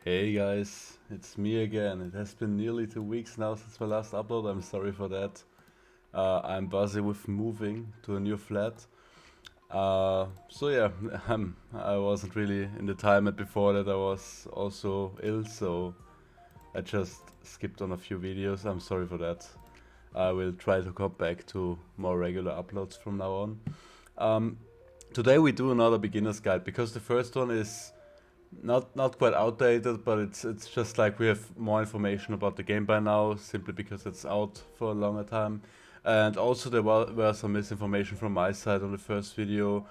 Hey guys, it's me again. It has been nearly 2 weeks now since my last upload. I'm sorry for that. I'm busy with moving to a new flat. So yeah, I wasn't really in the time, and before that I was also ill, so I just skipped on a few videos. I'm sorry for that. I will try to come back to more regular uploads from now on. Um, Today we do another beginner's guide because the first one is not quite outdated, but it's just like we have more information about the game by now, simply because it's out for a longer time. And also there were some misinformation from my side on the first video.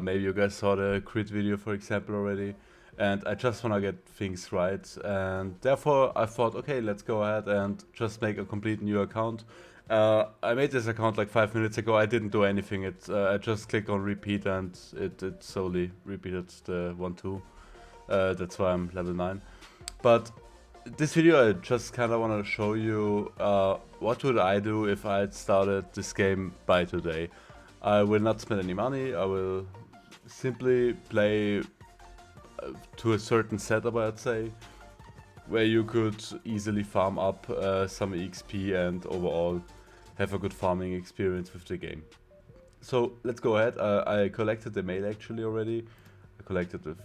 Maybe you guys saw the crit video, for example, already. And I just want to get things right, and therefore I thought, okay, let's go ahead and just make a complete new account. I made this account like 5 minutes ago. I didn't do anything. I just clicked on repeat, and it solely repeated the 1-2. That's why I'm level 9. But this video I just kind of want to show you what would I do if I had started this game by today. I will not spend any money. I will simply play to a certain setup, I'd say, where you could easily farm up some EXP and overall have a good farming experience with the game. So let's go ahead. I collected the mail actually already. I collected the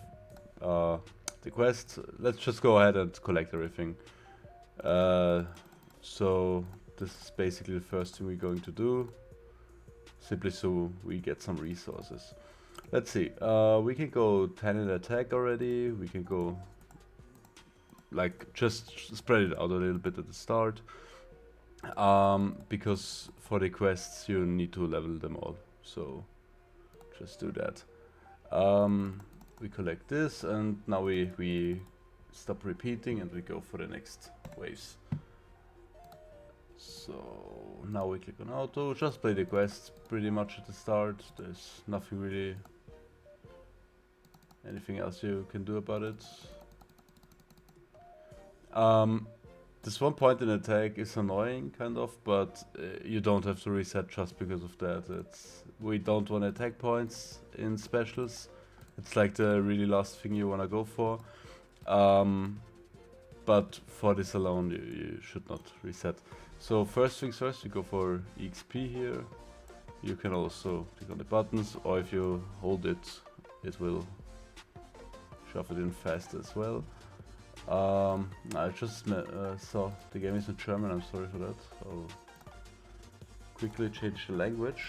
quest. Let's just go ahead and collect everything. So this is basically the first thing we're going to do, simply so we get some resources. Let's see, we can go 10 in attack already. We can go like just spread it out a little bit at the start, because for the quests you need to level them all, so just do that. We collect this, and now we stop repeating and we go for the next waves. So now we click on auto, just play the quests pretty much at the start. There's nothing really, anything else you can do about it. This one point in attack is annoying, kind of, but you don't have to reset just because of that. We don't want attack points in specials. It's like the really last thing you want to go for. But for this alone, you should not reset. So first things first, you go for EXP here. You can also click on the buttons, or if you hold it, it will shove it in fast as well. I just saw the game is in German, I'm sorry for that. I'll quickly change the language.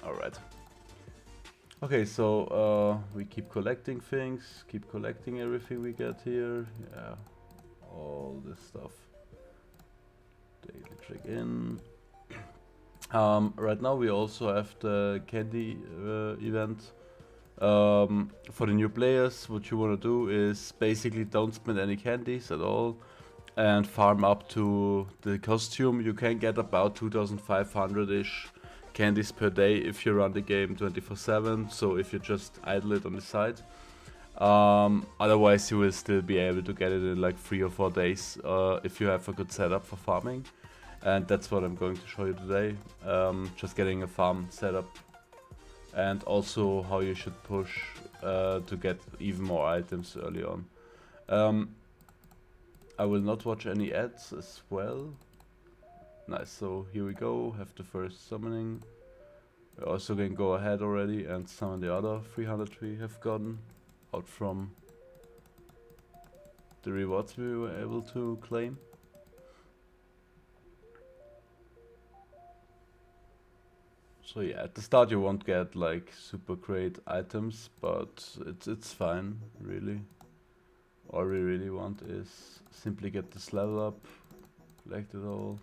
Alright. Okay, so we keep collecting things, keep collecting everything we get here. Yeah, all this stuff. Daily check-in. Right now we also have the candy event. For the new players, what you want to do is basically don't spend any candies at all and farm up to the costume. You can get about 2500-ish candies per day if you run the game 24/7, so if you just idle it on the side. Otherwise you will still be able to get it in like 3 or 4 days if you have a good setup for farming, and that's what I'm going to show you today. Just getting a farm setup, and also how you should push to get even more items early on. I will not watch any ads as well. Nice, so here we go, have the first summoning. We also can go ahead already and summon the other 300 we have gotten out from the rewards we were able to claim. So yeah, at the start you won't get like super great items, but it's fine, really. All we really want is simply get this level up, collect it all,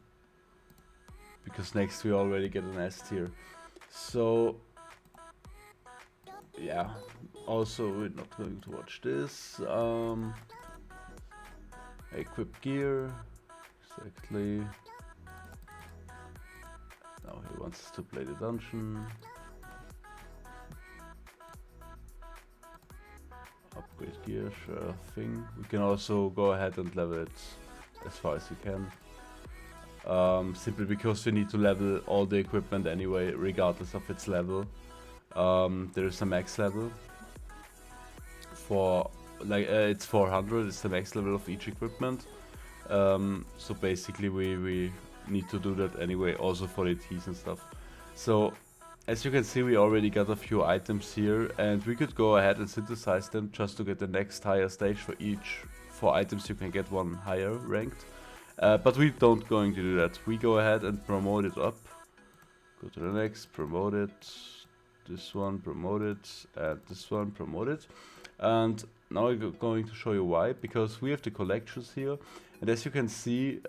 because next we already get an S tier. So yeah, also we're not going to watch this. Equip gear, exactly. Now he wants to play the dungeon. Upgrade gear, sure thing. We can also go ahead and level it as far as we can. Simply because we need to level all the equipment anyway, regardless of its level. There is a max level for like it's 400. It's the max level of each equipment. So basically we need to do that anyway, also for the Ts and stuff. So as you can see, we already got a few items here, and we could go ahead and synthesize them just to get the next higher stage. For each 4 items you can get one higher ranked, but we don't going to do that. We go ahead and promote it up, go to the next, promote it, this one, promote it, and this one, promote it. And now I'm going to show you why, because we have the collections here, and as you can see,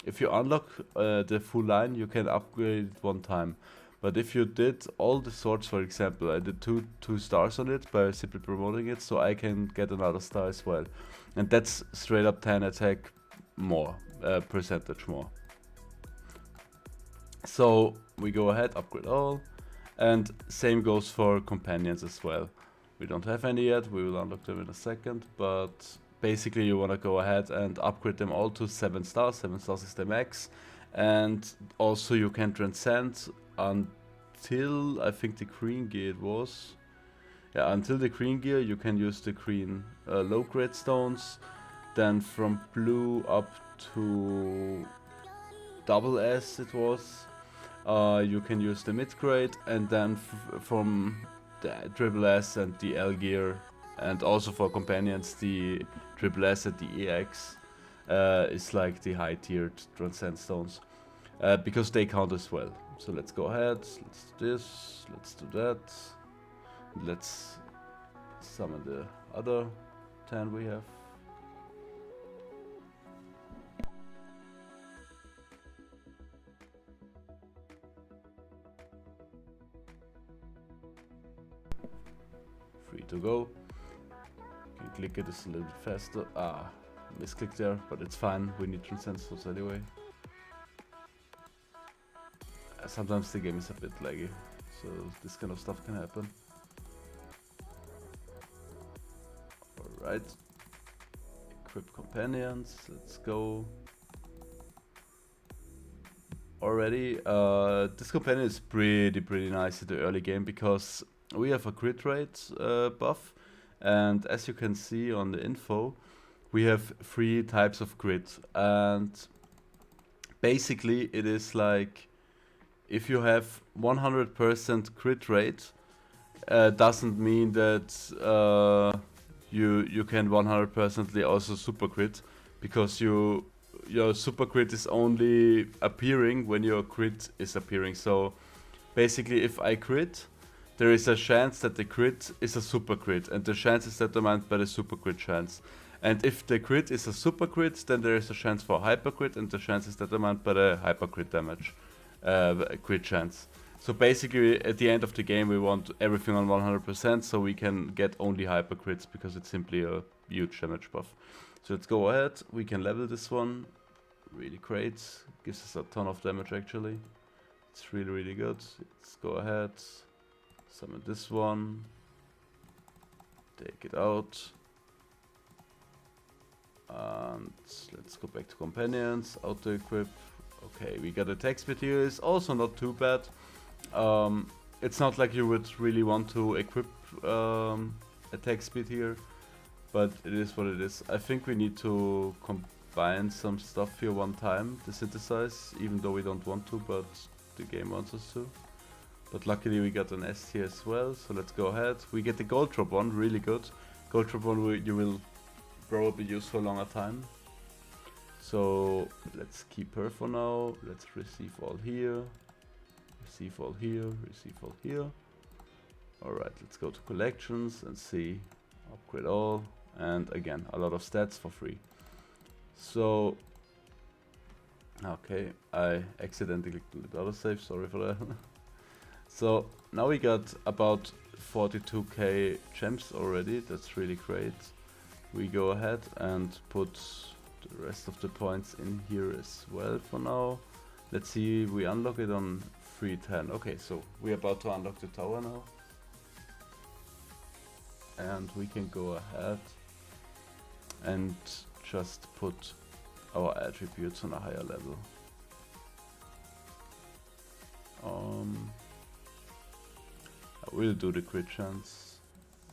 if you unlock the full line, you can upgrade it one time. But if you did all the swords, for example, I did two stars on it by simply promoting it, so I can get another star as well. And that's straight up 10 attack more, percentage more. So we go ahead, upgrade all, and same goes for companions as well. We don't have any yet, we will unlock them in a second, but basically you want to go ahead and upgrade them all to 7 stars. 7 stars is the max. And also you can transcend until, I think the green gear it was. Yeah, until the green gear you can use the green low grade stones. Then from blue up to double S it was. You can use the mid grade, and then from the triple S and the L gear, and also for companions the triple S and the EX is like the high tiered transcend stones, because they count as well. So let's go ahead, let's do this, let's do that, let's summon the other 10 we have. Free to go. Can click it, it's a little bit faster. Ah, misclick there, but it's fine. We need transcend stones anyway. Sometimes the game is a bit laggy, so this kind of stuff can happen. Alright. Equip companions, let's go. Already, this companion is pretty nice in the early game, because we have a crit rate buff, and as you can see on the info, we have 3 types of crit, and basically it is like, if you have 100% crit rate, doesn't mean that you can 100% also super crit, because your super crit is only appearing when your crit is appearing. So basically, if I crit, there is a chance that the crit is a super crit, and the chance is determined by the super crit chance. And if the crit is a super crit, then there is a chance for hyper crit, and the chance is determined by the hyper crit damage, crit chance. So basically, at the end of the game, we want everything on 100%, so we can get only hyper crits, because it's simply a huge damage buff. So let's go ahead, we can level this one, really great, gives us a ton of damage actually. It's really good. Let's go ahead, summon this one, take it out, and let's go back to companions, auto equip. Okay, we got attack speed here, is also not too bad. It's not like you would really want to equip attack speed here, but it is what it is. I think we need to combine some stuff here one time to synthesize, even though we don't want to, but the game wants us to. But luckily we got an S here as well, so let's go ahead. We get the gold drop one, really good. Gold drop one you will probably use for a longer time. So let's keep her for now. Let's receive all here, receive all here, receive all here. Alright, let's go to collections and see, upgrade all, and again, a lot of stats for free. So, okay, I accidentally clicked autosave, sorry for that. So, now we got about 42k gems already, that's really great. We go ahead and put the rest of the points in here as well for now. Let's see, we unlock it on 310. Okay, so we're about to unlock the tower now. And we can go ahead and just put our attributes on a higher level. I will do the crit chance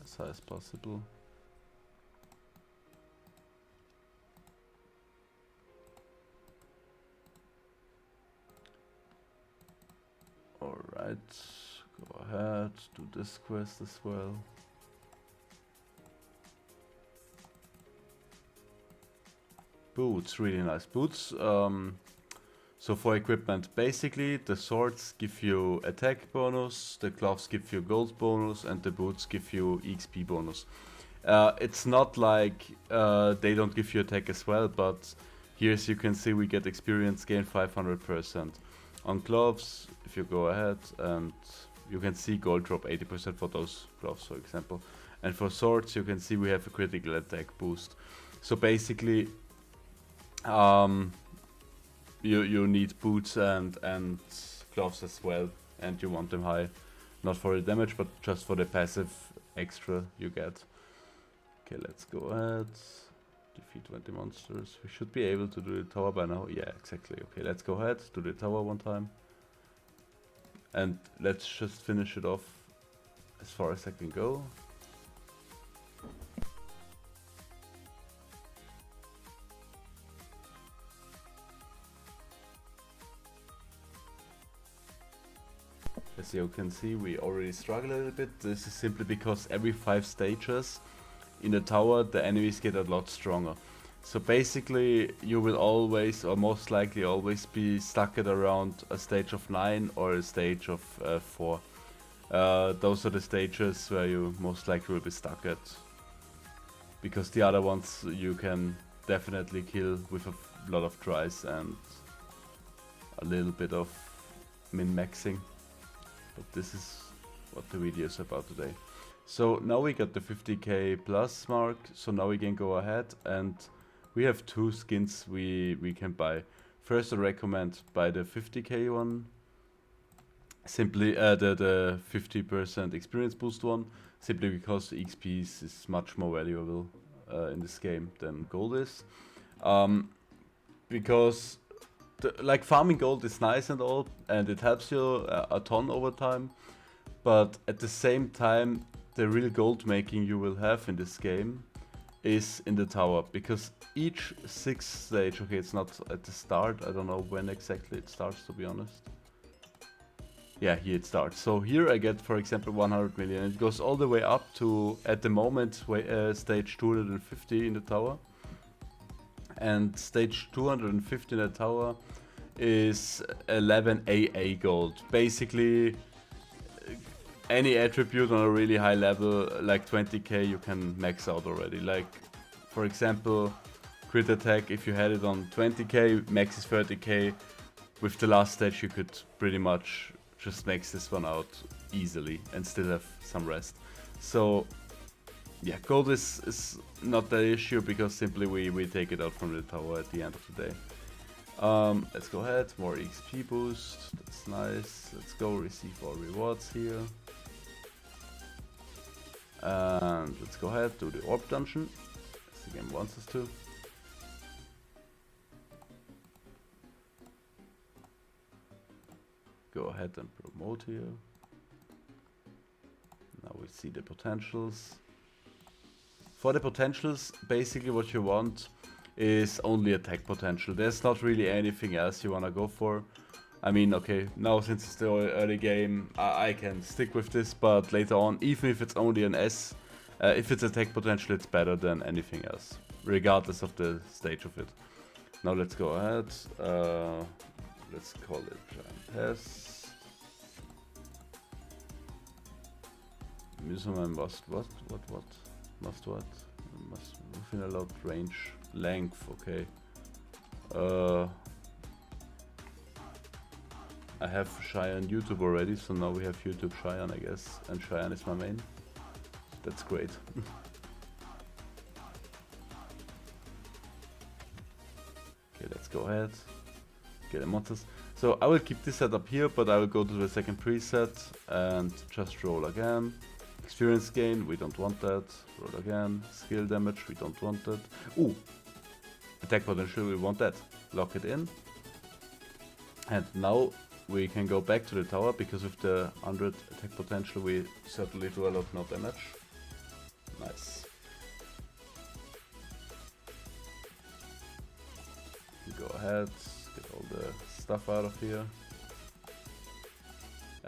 as high as possible. Alright, go ahead, do this quest as well. Boots, really nice boots. So for equipment, basically the swords give you attack bonus, the gloves give you gold bonus, and the boots give you XP bonus. It's not like they don't give you attack as well, but here as you can see we get experience gain 500%. On gloves, if you go ahead, and you can see gold drop 80% for those gloves, for example. And for swords you can see we have a critical attack boost. So basically you need boots and gloves as well, and you want them high, not for the damage but just for the passive extra you get. Okay, let's go ahead, defeat 20 monsters. We should be able to do the tower by now. Yeah, exactly. Okay, let's go ahead, do the tower one time, and let's just finish it off as far as I can go. As you can see, we already struggle a little bit. This is simply because every 5 stages in the tower the enemies get a lot stronger. So basically you will always, or most likely always, be stuck at around a stage of 9 or a stage of 4. Those are the stages where you most likely will be stuck at, because the other ones you can definitely kill with a lot of tries and a little bit of min-maxing. But this is what the video is about today. So now we got the 50k plus mark, so now we can go ahead and we have 2 skins we can buy. First I recommend buy the 50k one, simply the 50% experience boost one, simply because the XP is much more valuable in this game than gold is. Because like farming gold is nice and all, and it helps you a ton over time, but at the same time the real gold making you will have in this game is in the tower, because each 6th stage, okay, it's not at the start, I don't know when exactly it starts, to be honest. Yeah, here it starts. So here I get, for example, 100 million. It goes all the way up to, at the moment, stage 250 in the tower. And stage 250 in the tower is 11 AA gold. Basically, any attribute on a really high level, like 20k, you can max out already. Like, for example, crit attack, if you had it on 20k, max is 30k. With the last stage you could pretty much just max this one out easily and still have some rest. So yeah, gold is not the issue, because simply we take it out from the tower at the end of the day. Let's go ahead, more XP boost, that's nice. Let's go receive all rewards here. And let's go ahead, do the orb dungeon, as the game wants us to. Go ahead and promote here. Now we see the potentials. For the potentials, basically what you want is only attack potential. There's not really anything else you wanna go for. I mean, okay, now since it's the early game, I can stick with this, but later on, even if it's only an S, if it's attack potential, it's better than anything else, regardless of the stage of it. Now let's go ahead. Let's call it Giant Test. Museum must what? Must what? Must within allowed range. Length, okay. I have Cheyenne YouTube already, so now we have YouTube Cheyenne, I guess. And Cheyenne is my main. That's great. Okay, let's go ahead. Get the monsters. So I will keep this setup here, but I will go to the second preset and just roll again. Experience gain, we don't want that. Roll again. Skill damage, we don't want that. Ooh! Attack potential, we want that. Lock it in. And now we can go back to the tower, because with the 100 attack potential we certainly do a lot more damage. Nice. Go ahead, get all the stuff out of here.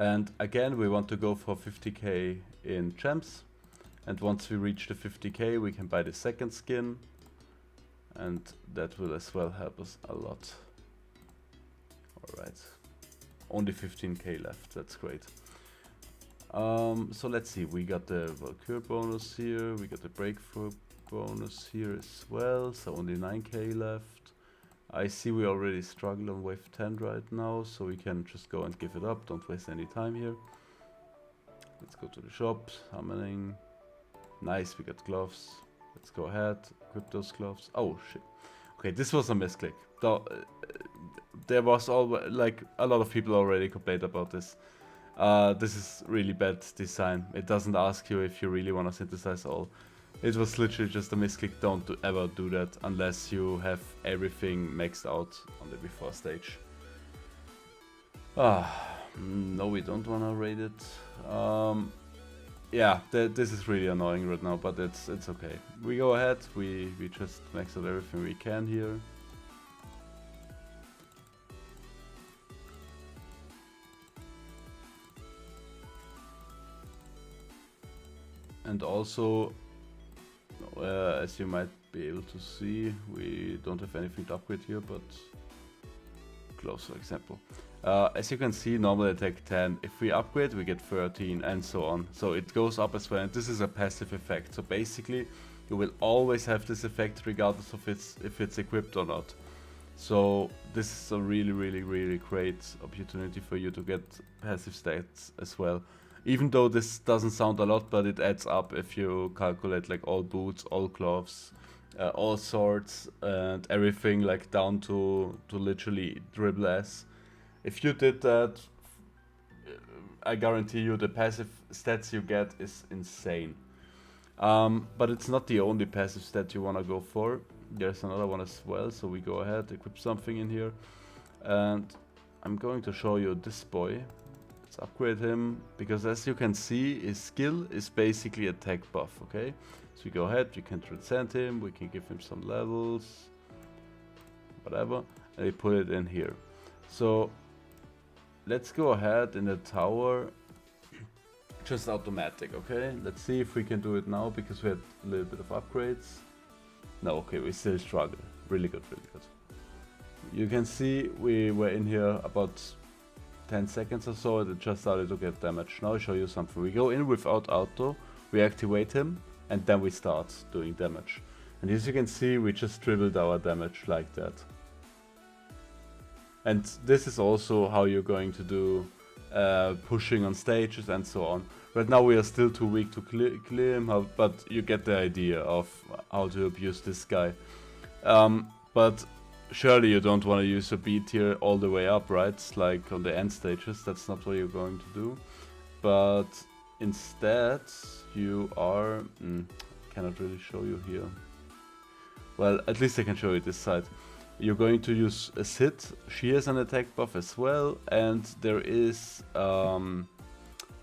And again, we want to go for 50k in gems. And once we reach the 50k, we can buy the second skin. And that will as well help us a lot. Alright. Only 15k left, that's great. So let's see, we got the Valkyrier bonus here, we got the breakthrough bonus here as well, so only 9k left. I see we already struggle on wave 10 right now, so we can just go and give it up, don't waste any time here. Let's go to the shop, summoning. Nice, we got gloves. Let's go ahead, equip those gloves. Oh shit. Okay, this was a misclick. There was like a lot of people already complained about this. This is really bad design. It doesn't ask you if you really want to synthesize all. It was literally just a misclick. Don't ever do that unless you have everything maxed out on the before stage. No, we don't want to raid it. Yeah, this is really annoying right now, but it's okay. We go ahead, we just max out everything we can here. And also, as you might be able to see, we don't have anything to upgrade here, but gloves for example. As you can see, normal attack 10, if we upgrade we get 13 and so on. So it goes up as well, and this is a passive effect. So basically you will always have this effect regardless of if it's equipped or not. So this is a really great opportunity for you to get passive stats as well. Even though this doesn't sound a lot, but it adds up if you calculate like all boots, all gloves, all swords and everything, like down to literally dribble S. If you did that, I guarantee you the passive stats you get is insane. But it's not the only passive stat you want to go for. There's another one as well, so we go ahead, equip something in here. And I'm going to show you this boy. Let's upgrade him, because as you can see, his skill is basically attack buff, okay? So we go ahead, we can transcend him, we can give him some levels, whatever, and we put it in here. So let's go ahead in the tower, just automatic, okay? Let's see if we can do it now, because we had a little bit of upgrades. No, okay, we still struggle. Really good, really good. You can see we were in here about 10 seconds or so, and it just started to get damage. Now I'll show you something. We go in without auto, we activate him, and then we start doing damage. And as you can see, we just dribbled our damage like that. And this is also how you're going to do pushing on stages and so on. Right now we are still too weak to clear him, but you get the idea of how to abuse this guy. But surely you don't want to use a B tier all the way up, right? Like on the end stages, that's not what you're going to do. But instead, you are... cannot really show you here. Well, at least I can show you this side. You're going to use a Sid. She has an attack buff as well, and there is...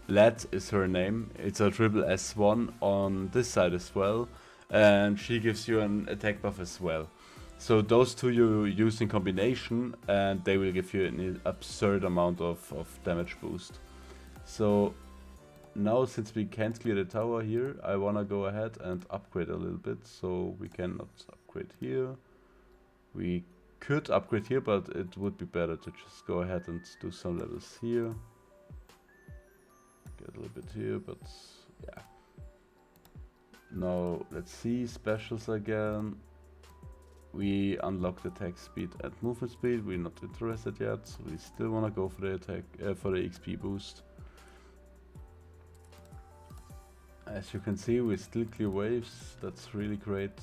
Led is her name. It's a triple S1 on this side as well, and she gives you an attack buff as well. So those two you use in combination, and they will give you an absurd amount of damage boost. So now, since we can't clear the tower here, I wanna go ahead and upgrade a little bit. So we cannot upgrade here. We could upgrade here, but it would be better to just go ahead and do some levels here. Get a little bit here, but yeah. Now let's see specials again. We unlock the attack speed and movement speed. We're not interested yet, so we still want to go for the attack for the XP boost. As you can see, we still clear waves. That's really great.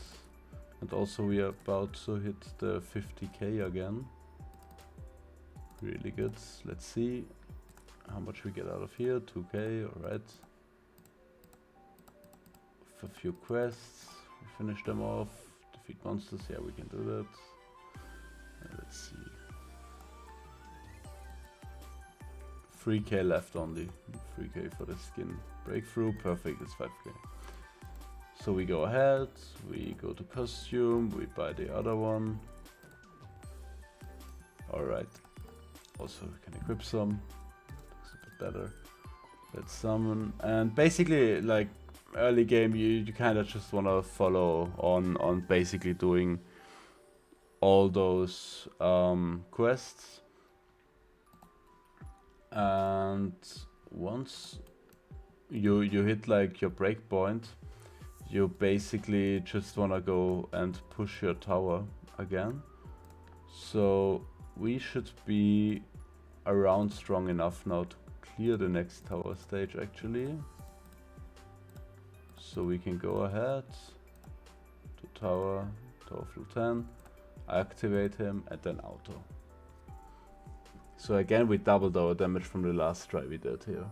And also we are about to hit the 50k again. Really good. Let's see how much we get out of here. 2k, alright. For a few quests, we finish them off. Defeat monsters, yeah, we can do that. Let's see. 3k left only. 3k for the skin. Breakthrough, perfect, it's 5k. So we go ahead, we go to costume, we buy the other one. Alright. Also we can equip some. Takes a bit better. Let's summon, and basically like early game you kind of just want to follow on basically doing all those quests, and once you hit like your breakpoint, you basically just want to go and push your tower again. So we should be around strong enough now to clear the next tower stage actually. So we can go ahead to tower floor 10, activate him, and then auto. So again we doubled our damage from the last try we did here.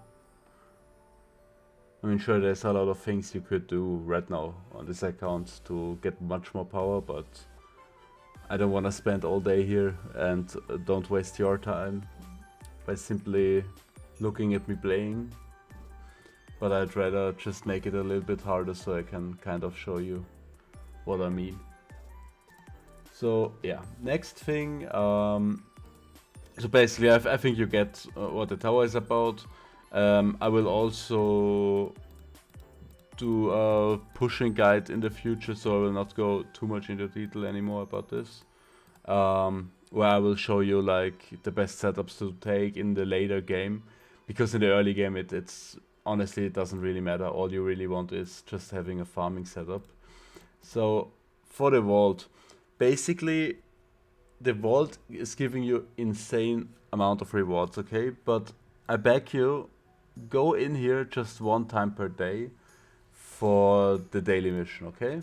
I mean, sure, there's a lot of things you could do right now on this account to get much more power, but I don't want to spend all day here, and don't waste your time by simply looking at me playing. But I'd rather just make it a little bit harder so I can kind of show you what I mean. So yeah, next thing, so basically I think you get what the tower is about. I will also do a pushing guide in the future, so I will not go too much into detail anymore about this. Where I will show you like the best setups to take in the later game, because in the early game it's honestly it doesn't really matter. All you really want is just having a farming setup. So for the vault, basically the vault is giving you insane amount of rewards, okay? But I beg you, go in here just one time per day for the daily mission, okay?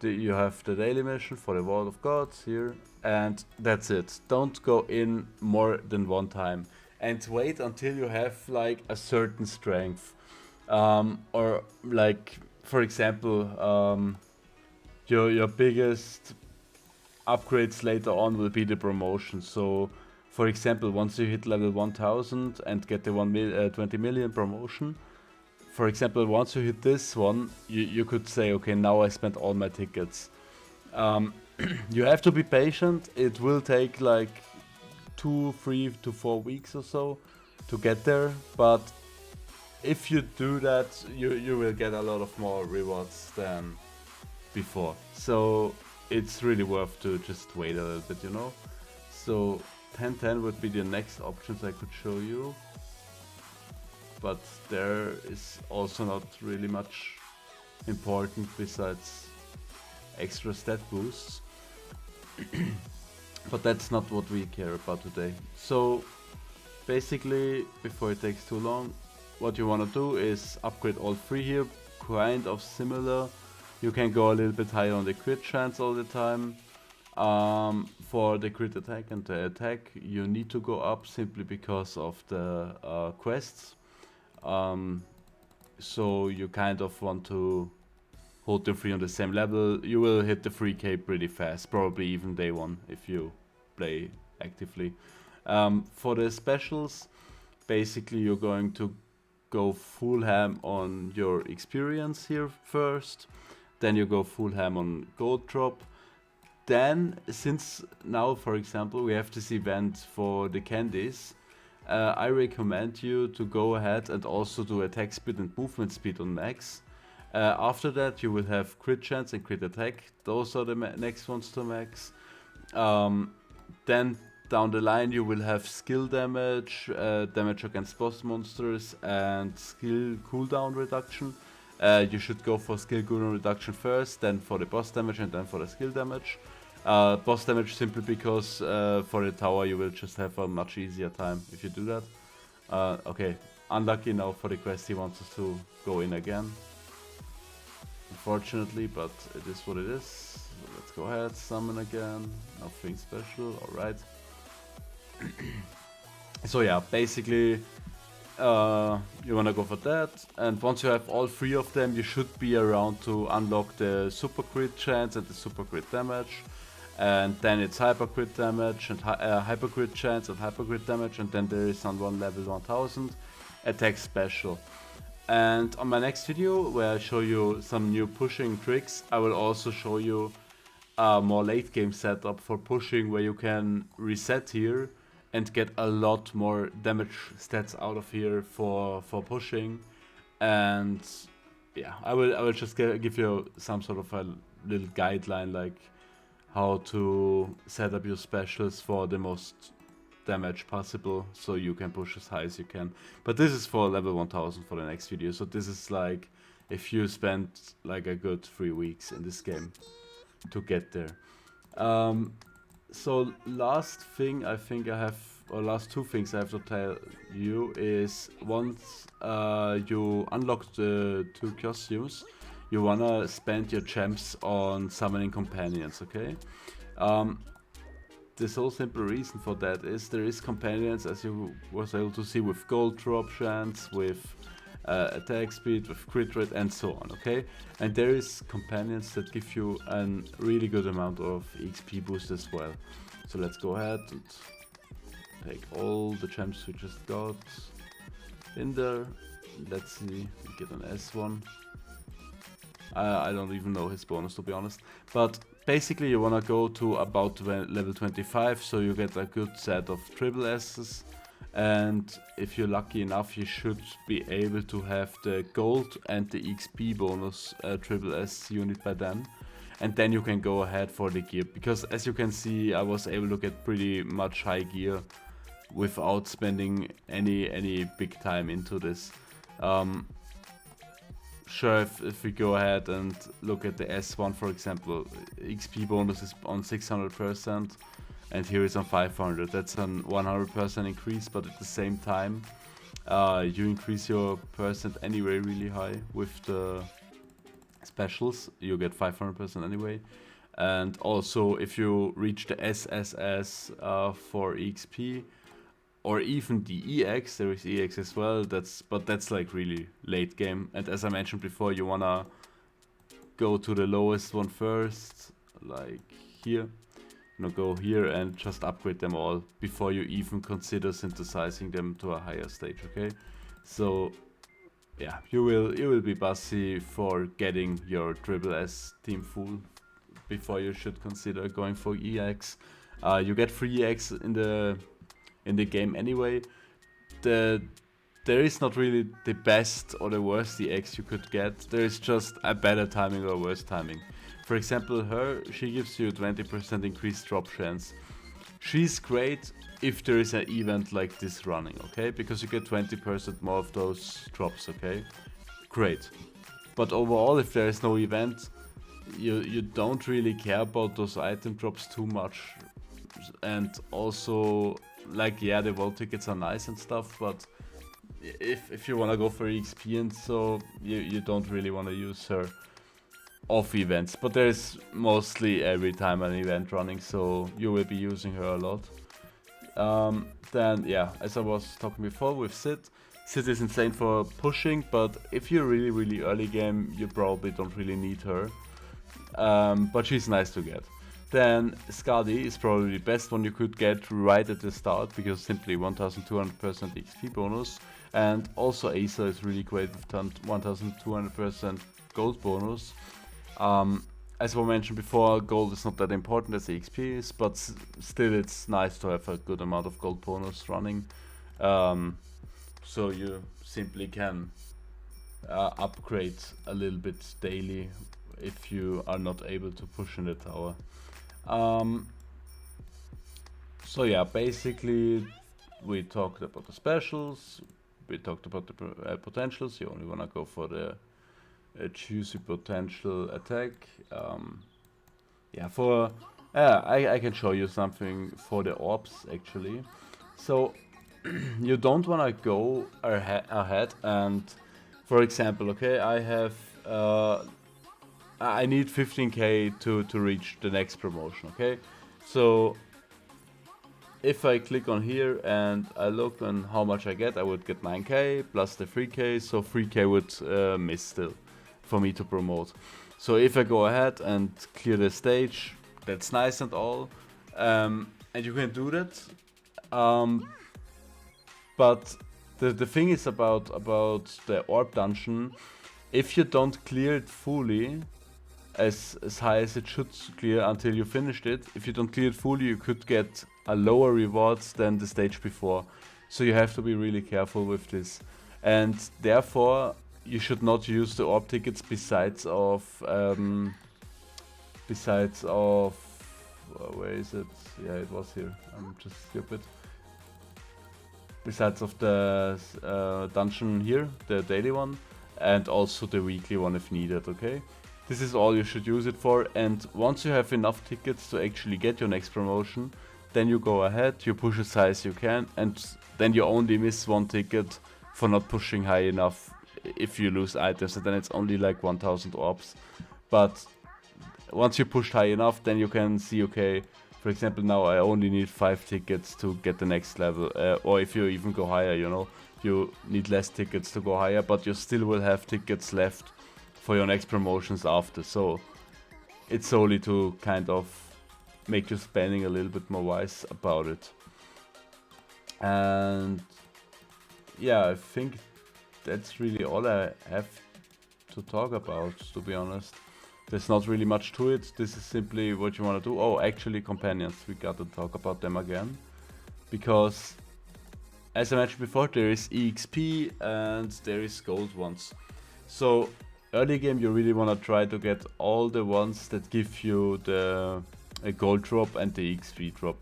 You have the daily mission for the Vault of Gods here, and that's it. Don't go in more than one time, and wait until you have like a certain strength, or like for example, your biggest upgrades later on will be the promotion. So for example, once you hit level 1000 and get the 20 million promotion, for example, once you hit this one, you could say, okay, now I spent all my tickets. You have to be patient. It will take like 2, 3 to 4 weeks or so to get there, but if you do that, you will get a lot of more rewards than before. So it's really worth to just wait a little bit, you know? So 1010 would be the next options I could show you, but there is also not really much important besides extra stat boosts. But that's not what we care about today. So basically, before it takes too long, what you want to do is upgrade all 3 here, kind of similar. You can go a little bit higher on the crit chance all the time. For the crit attack and the attack, you need to go up simply because of the quests. So you kind of want to hold the 3 on the same level. You will hit the 3k pretty fast, probably even day 1 if you play actively. For the specials, basically you're going to go full ham on your experience here first, then you go full ham on gold drop. Then, since now, for example, we have this event for the candies, I recommend you to go ahead and also do attack speed and movement speed on max. After that, you will have crit chance and crit attack. Those are the next ones to max. Then down the line, you will have skill damage, damage against boss monsters, and skill cooldown reduction. You should go for skill cooldown reduction first, then for the boss damage, and then for the skill damage. Boss damage simply because for the tower you will just have a much easier time if you do that. Okay, unlucky now for the quest, he wants us to go in again. Unfortunately, but it is what it is. So let's go ahead, summon again, nothing special, alright. So yeah, basically you wanna go for that, and once you have all 3 of them, you should be around to unlock the super crit chance and the super crit damage. And then it's hyper crit damage and hyper crit chance and hyper crit damage, and then there is on one level 1000 attack special. And on my next video, where I show you some new pushing tricks, I will also show you a more late game setup for pushing, where you can reset here and get a lot more damage stats out of here for pushing. And yeah, I will just give you some sort of a little guideline, like how to set up your specials for the most damage possible, so you can push as high as you can. But this is for level 1000 for the next video, so this is like if you spend like a good 3 weeks in this game to get there. So last thing I think I have, or last two things I have to tell you is, once you unlock the 2 costumes, you wanna spend your gems on summoning companions, okay? The sole simple reason for that is there is companions, as you was able to see, with gold drop chance, with attack speed, with crit rate, and so on, okay? And there is companions that give you a really good amount of XP boost as well. So let's go ahead and take all the gems we just got in there. Let's see, we get an S1. I don't even know his bonus, to be honest. But basically you wanna go to about level 25, so you get a good set of triple S's. And if you're lucky enough, you should be able to have the gold and the XP bonus triple S unit by then. And then you can go ahead for the gear, because as you can see, I was able to get pretty much high gear without spending any big time into this. Sure, if we go ahead and look at the S1, for example, XP bonus is on 600%, and here is on 500. That's a 100% increase, but at the same time, you increase your percent anyway really high with the specials. You get 500% anyway. And also, if you reach the SSS for XP, or even the EX, there is EX as well, but that's like really late game. And as I mentioned before, you wanna go to the lowest one first, like here. Go here and just upgrade them all before you even consider synthesizing them to a higher stage, okay? So yeah, you will be bossy for getting your triple S team full before you should consider going for EX. You get free EX in the game anyway. There is not really the best or the worst EX you could get. There is just a better timing or worse timing. For example, she gives you 20% increased drop chance. She's great if there is an event like this running, okay? Because you get 20% more of those drops, okay? Great. But overall, if there is no event, you don't really care about those item drops too much. And also, like, yeah, the vault tickets are nice and stuff, but if you want to go for XP and so, you don't really want to use her off events. But there's mostly every time an event running, so you will be using her a lot. Then, yeah, as I was talking before with Sid is insane for pushing, but if you're really early game, you probably don't really need her. But she's nice to get. Then Skadi is probably the best one you could get right at the start, because simply 1200% XP bonus, and also Acer is really great with 1200% gold bonus. As I mentioned before, gold is not that important as the XP is, but still it's nice to have a good amount of gold bonus running. So you simply can upgrade a little bit daily if you are not able to push in the tower. So yeah, basically we talked about the specials, we talked about the potentials. You only want to go for the juicy potential attack. Yeah, I can show you something for the orbs actually. So you don't want to go ahead and, for example, okay, I have I need 15k to reach the next promotion, okay? So if I click on here and I look on how much I get, I would get 9k plus the 3k, so 3k would miss still for me to promote. So if I go ahead and clear the stage, that's nice and all, and you can do that. But the thing is about the orb dungeon, if you don't clear it fully, as high as it should clear until you finished it, if you don't clear it fully, you could get a lower rewards than the stage before. So you have to be really careful with this. And therefore, you should not use the orb tickets besides of where is it? Yeah, it was here. I'm just stupid. Besides of the dungeon here, the daily one, and also the weekly one if needed, okay? This is all you should use it for, and once you have enough tickets to actually get your next promotion, then you go ahead, you push as high as you can, and then you only miss one ticket for not pushing high enough if you lose items, and then it's only like 1000 orbs. But once you pushed high enough, then you can see, okay, for example, now I only need 5 tickets to get the next level, or if you even go higher, you know, you need less tickets to go higher, but you still will have tickets left for your next promotions after. So it's solely to kind of make your spending a little bit more wise about it. And yeah, I think that's really all I have to talk about, to be honest. There's not really much to it. This is simply what you want to do. Oh, actually companions, we gotta talk about them again. Because, as I mentioned before, there is EXP and there is gold ones. So, early game you really want to try to get all the ones that give you the gold drop and the EXP drop.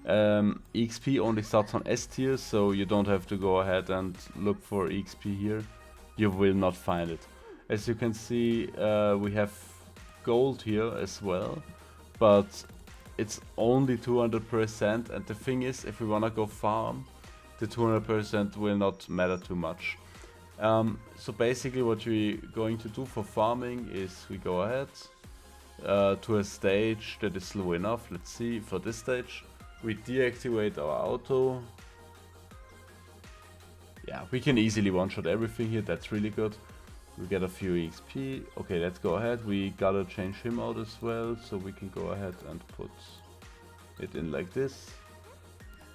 EXP only starts on S tier, so you don't have to go ahead and look for EXP here. You will not find it. As you can see, we have gold here as well, but it's only 200%, and the thing is, if we wanna go farm, the 200% will not matter too much. So basically what we're going to do for farming is we go ahead to a stage that is slow enough. Let's see, for this stage we deactivate our auto. Yeah, we can easily one-shot everything here, that's really good. We get a few EXP. Okay, let's go ahead. We gotta change him out as well, so we can go ahead and put it in like this.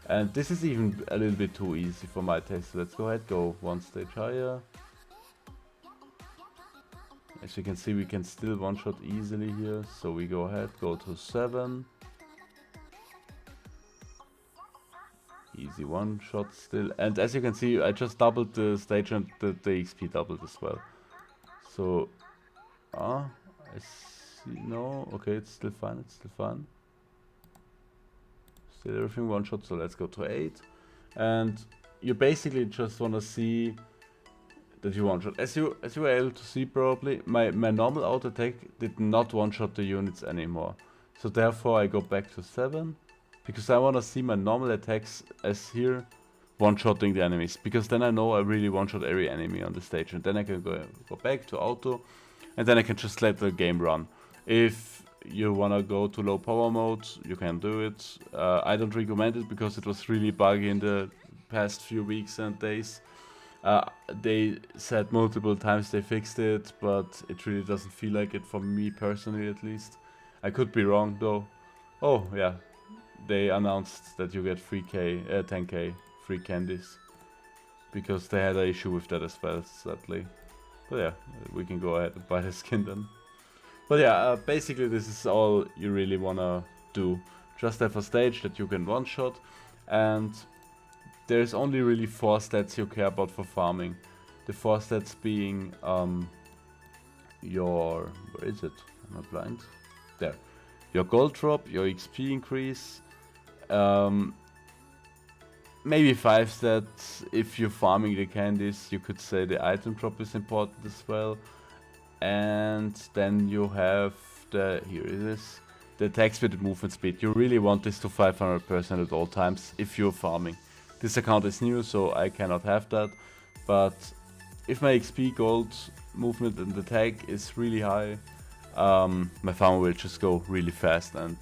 And this is even a little bit too easy for my taste. So let's go ahead, go one stage higher. As you can see, we can still one-shot easily here. So we go ahead, go to 7. Easy one-shot still. And as you can see, I just doubled the stage and the XP doubled as well. So, I see, no, okay, it's still fine, it's still fine. Still everything one shot, so let's go to 8. And you basically just want to see that you one shot. As you were able to see probably, my normal auto attack did not one shot the units anymore. So therefore I go back to 7, because I want to see my normal attacks as here one-shotting the enemies, because then I know I really one-shot every enemy on the stage, and then I can go back to auto, and then I can just let the game run. If you wanna go to low power mode, you can do it. I don't recommend it because it was really buggy in the past few weeks and days. They said multiple times they fixed it, but it really doesn't feel like it for me personally, at least. I could be wrong though. Oh yeah, they announced that you get 10k free candies, because they had an issue with that as well, sadly. But yeah, we can go ahead and buy the skin then. But yeah, basically this is all you really wanna do. Just have a stage that you can one-shot, and there's only really 4 stats you care about for farming. The 4 stats being your... where is it? Am I blind? There. Your gold drop, your XP increase, maybe 5 stats. If you're farming the candies, you could say the item drop is important as well. And then you have the, here it is, the attack speed and movement speed. You really want this to 500% at all times if you're farming. This account is new, so I cannot have that. But if my XP, gold, movement and attack is really high, my farm will just go really fast, and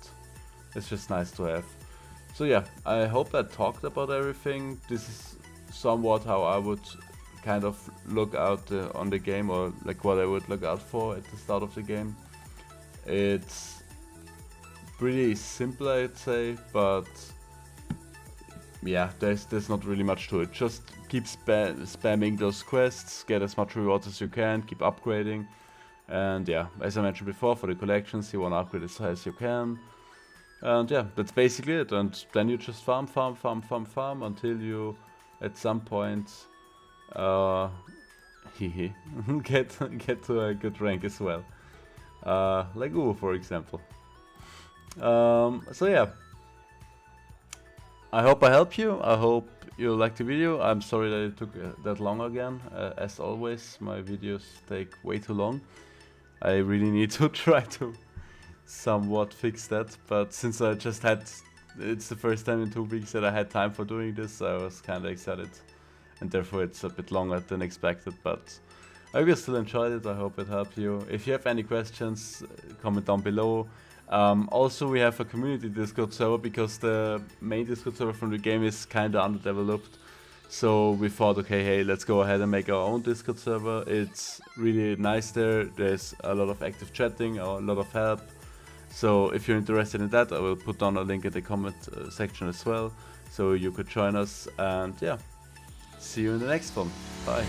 it's just nice to have. So yeah, I hope I talked about everything. This is somewhat how I would kind of look out on the game, or like what I would look out for at the start of the game. It's pretty simple, I'd say, but yeah, there's not really much to it. Just keep spamming those quests, get as much rewards as you can, keep upgrading. And yeah, as I mentioned before, for the collections you want to upgrade as high as you can. And yeah, that's basically it. And then you just farm until you, at some point, uh, get to a good rank as well. Like Uwu, for example. So yeah, I hope I helped you. I hope you liked the video. I'm sorry that it took that long again. As always, my videos take way too long. I really need to try to somewhat fix that, but since I just had, it's the first time in 2 weeks that I had time for doing this, I was kind of excited, and therefore it's a bit longer than expected, but I hope you still enjoyed it. I hope it helped you. If you have any questions, comment down below. Also, we have a community Discord server because the main Discord server from the game is kind of underdeveloped. So we thought, okay, hey, let's go ahead and make our own Discord server. It's really nice there. There's a lot of active chatting, a lot of help. So if you're interested in that, I will put down a link in the comment section as well, so you could join us. And yeah, see you in the next one. Bye.